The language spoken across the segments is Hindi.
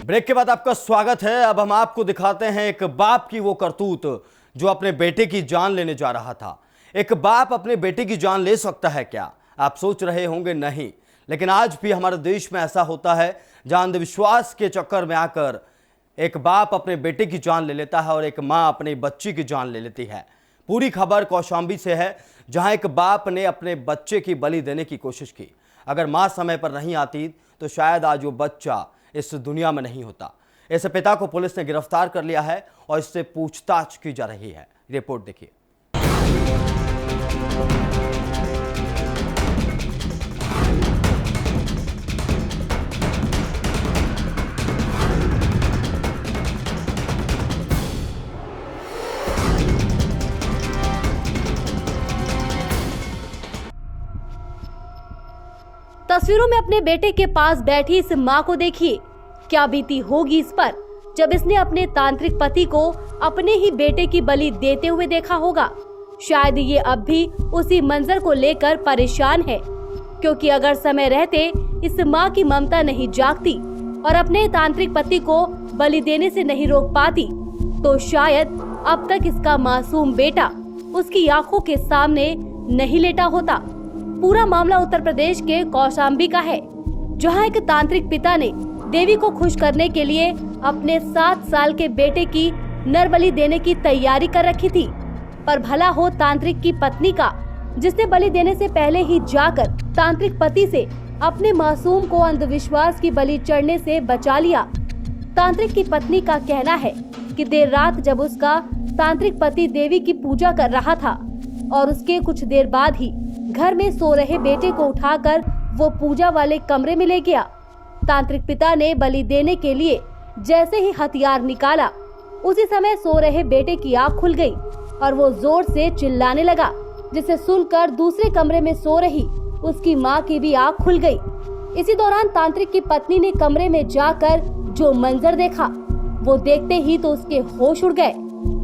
ब्रेक के बाद आपका स्वागत है। अब हम आपको दिखाते हैं एक बाप की वो करतूत जो अपने बेटे की जान लेने जा रहा था। एक बाप अपने बेटे की जान ले सकता है क्या? आप सोच रहे होंगे नहीं, लेकिन आज भी हमारे देश में ऐसा होता है जहां अंधविश्वास के चक्कर में आकर एक बाप अपने बेटे की जान ले लेता है और एक मां अपने बच्ची की जान ले लेती है। पूरी खबर कौशाम्बी से है, जहां एक बाप ने अपने बच्चे की बलि देने की कोशिश की। अगर मां समय पर नहीं आती तो शायद आज वो बच्चा इस दुनिया में नहीं होता। इस पिता को पुलिस ने गिरफ्तार कर लिया है और इससे पूछताछ की जा रही है। रिपोर्ट देखिए। तस्वीरों में अपने बेटे के पास बैठी इस मां को देखिए, क्या बीती होगी इस पर जब इसने अपने तांत्रिक पति को अपने ही बेटे की बलि देते हुए देखा होगा। शायद ये अब भी उसी मंजर को लेकर परेशान है, क्योंकि अगर समय रहते इस मां की ममता नहीं जागती और अपने तांत्रिक पति को बलि देने से नहीं रोक पाती, तो शायद अब तक इसका मासूम बेटा उसकी आंखों के सामने नहीं लेटा होता। पूरा मामला उत्तर प्रदेश के कौशाम्बी का है, जहां एक तांत्रिक पिता ने देवी को खुश करने के लिए अपने 7 साल के बेटे की नरबलि देने की तैयारी कर रखी थी। पर भला हो तांत्रिक की पत्नी का, जिसने बलि देने से पहले ही जाकर तांत्रिक पति से अपने मासूम को अंधविश्वास की बलि चढ़ने से बचा लिया। तांत्रिक की पत्नी का कहना है कि देर रात जब उसका तांत्रिक पति देवी की पूजा कर रहा था और उसके कुछ देर बाद ही घर में सो रहे बेटे को उठाकर वो पूजा वाले कमरे में ले गया। तांत्रिक पिता ने बलि देने के लिए जैसे ही हथियार निकाला, उसी समय सो रहे बेटे की आंख खुल गई और वो जोर से चिल्लाने लगा, जिसे सुनकर दूसरे कमरे में सो रही उसकी मां की भी आंख खुल गई। इसी दौरान तांत्रिक की पत्नी ने कमरे में जाकर जो मंजर देखा, वो देखते ही तो उसके होश उड़ गए।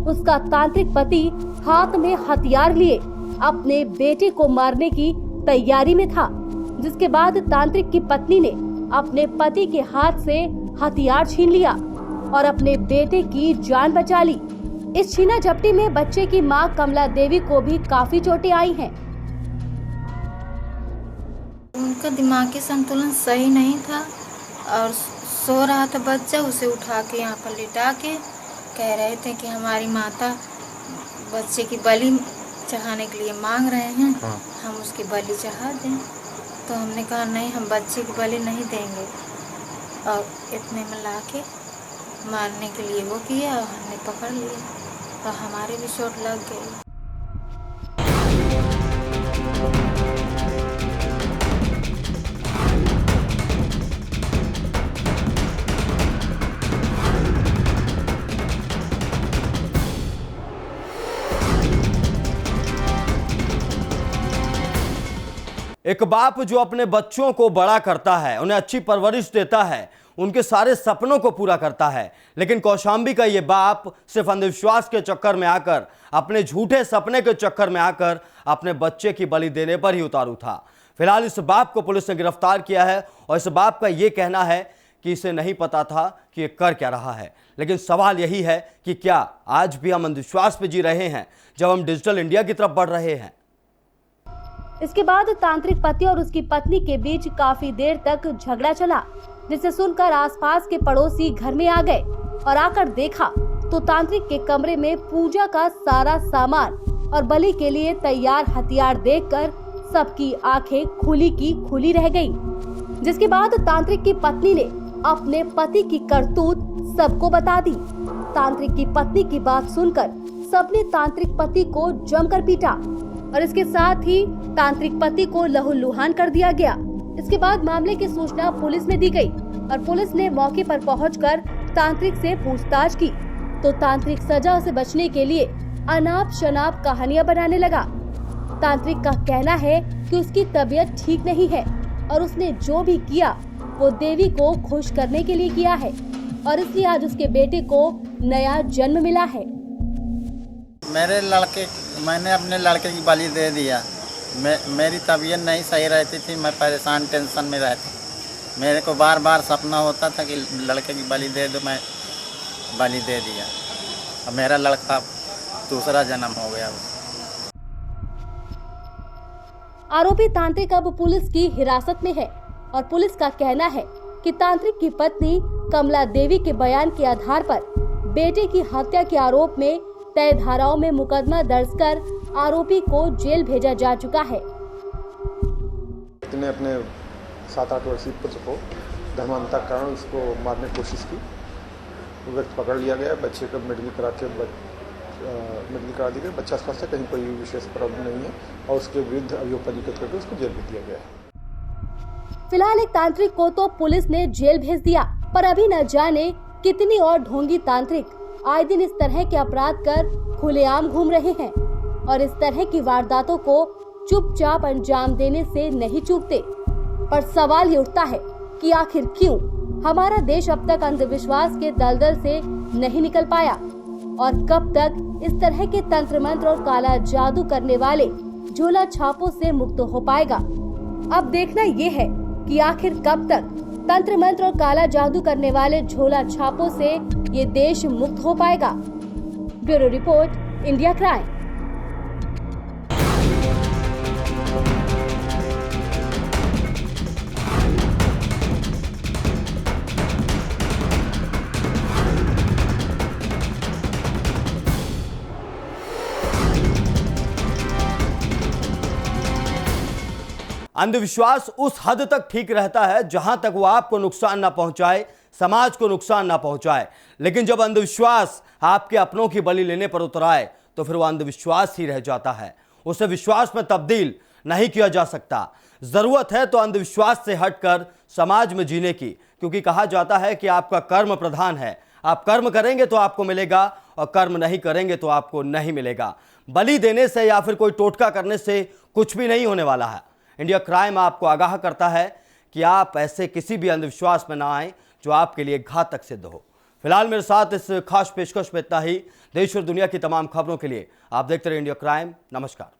उसका तांत्रिक पति हाथ में हथियार लिए अपने बेटे को मारने की तैयारी में था, जिसके बाद तांत्रिक की पत्नी ने अपने पति के हाथ से हथियार छीन लिया और अपने बेटे की जान बचा ली। इस छीना झपटी में बच्चे की मां कमला देवी को भी काफी चोटें आई हैं। उनका दिमागी संतुलन सही नहीं था और सो रहा था बच्चा, उसे उठा के यहाँ पर लिटा के कह रहे थे कि हमारी माता बच्चे की बलि चढ़ाने के लिए मांग रहे हैं, हम उसकी बलि चढ़ा दें। तो हमने कहा नहीं, हम बच्चे की बलि नहीं देंगे, और इतने में लाके मारने के लिए वो किया और हमने पकड़ लिया और हमारे भी चोट लग गई। एक बाप जो अपने बच्चों को बड़ा करता है, उन्हें अच्छी परवरिश देता है, उनके सारे सपनों को पूरा करता है, लेकिन कौशाम्बी का ये बाप सिर्फ अंधविश्वास के चक्कर में आकर, अपने झूठे सपने के चक्कर में आकर अपने बच्चे की बलि देने पर ही उतारू था। फिलहाल इस बाप को पुलिस ने गिरफ्तार किया है और इस बाप का ये कहना है कि इसे नहीं पता था कि ये कर क्या रहा है। लेकिन सवाल यही है कि क्या आज भी हम अंधविश्वास पे जी रहे हैं जब हम डिजिटल इंडिया की तरफ बढ़ रहे हैं? इसके बाद तांत्रिक पति और उसकी पत्नी के बीच काफी देर तक झगड़ा चला, जिसे सुनकर आसपास के पड़ोसी घर में आ गए और आकर देखा तो तांत्रिक के कमरे में पूजा का सारा सामान और बलि के लिए तैयार हथियार देखकर सबकी आंखें खुली की खुली रह गईं। जिसके बाद तांत्रिक की पत्नी ने अपने पति की करतूत सबको बता दी। तांत्रिक की पत्नी की बात सुनकर सबने तांत्रिक पति को जमकर पीटा और इसके साथ ही तांत्रिक पति को लहूलुहान कर दिया गया। इसके बाद मामले की सूचना पुलिस में दी गई और पुलिस ने मौके पर पहुंचकर तांत्रिक से पूछताछ की, तो तांत्रिक सजा से बचने के लिए अनाप शनाप कहानियां बनाने लगा। तांत्रिक का कहना है कि उसकी तबीयत ठीक नहीं है और उसने जो भी किया वो देवी को खुश करने के लिए किया है और इसलिए आज उसके बेटे को नया जन्म मिला है। मैंने अपने लड़के की बलि दे दिया। मेरी तबीयत नहीं सही रहती थी, मैं परेशान टेंशन में रहती। मेरे को बार बार सपना होता था कि लड़के की बलि दे दो, मैं बलि दे दिया। अब मेरा लड़का दूसरा जन्म हो गया। आरोपी तांत्रिक अब पुलिस की हिरासत में है और पुलिस का कहना है कि तांत्रिक की पत्नी कमला देवी के बयान के आधार पर बेटे की हत्या के आरोप में तय धाराओं में मुकदमा दर्ज कर आरोपी को जेल भेजा जा चुका है। ने अपने 7-8 वर्षीय पुत्र को धर्मांतरण उसको मारने की कोशिश की। वो व्यक्ति पकड़ लिया गया। बच्चे को मेडिकल करा दी गई। बच्चा स्वस्थ है, कहीं कोई विशेष प्रॉब्लम नहीं है और उसके विरुद्ध अभियोग पंजीकृत करके उसको जेल भेज दिया गया है। फिलहाल एक तांत्रिक को तो पुलिस ने जेल भेज दिया, पर अभी न जाने कितनी और ढोंगी तांत्रिक आए दिन इस तरह के अपराध कर खुलेआम घूम रहे हैं और इस तरह की वारदातों को चुपचाप अंजाम देने से नहीं चूकते। पर सवाल ये उठता है कि आखिर क्यों हमारा देश अब तक अंधविश्वास के दलदल से नहीं निकल पाया और कब तक इस तरह के तंत्र मंत्र और काला जादू करने वाले झोला छापों से मुक्त हो पाएगा। अब देखना ये है कि आखिर कब तक तंत्र मंत्र और काला जादू करने वाले झोला छापों से ये देश मुक्त हो पाएगा। Bureau report, India crime. अंधविश्वास उस हद तक ठीक रहता है जहां तक वो आपको नुकसान ना पहुंचाए, समाज को नुकसान ना पहुंचाए। लेकिन जब अंधविश्वास आपके अपनों की बलि लेने पर उतर आए तो फिर वो अंधविश्वास ही रह जाता है, उसे विश्वास में तब्दील नहीं किया जा सकता। जरूरत है तो अंधविश्वास से हटकर समाज में जीने की, क्योंकि कहा जाता है कि आपका कर्म प्रधान है। आप कर्म करेंगे तो आपको मिलेगा और कर्म नहीं करेंगे तो आपको नहीं मिलेगा। बलि देने से या फिर कोई टोटका करने से कुछ भी नहीं होने वाला है। इंडिया क्राइम आपको आगाह करता है कि आप ऐसे किसी भी अंधविश्वास में ना आएं जो आपके लिए घातक सिद्ध हो। फिलहाल मेरे साथ इस खास पेशकश में इतना ही। देश और दुनिया की तमाम खबरों के लिए आप देखते रहिए इंडिया क्राइम। नमस्कार।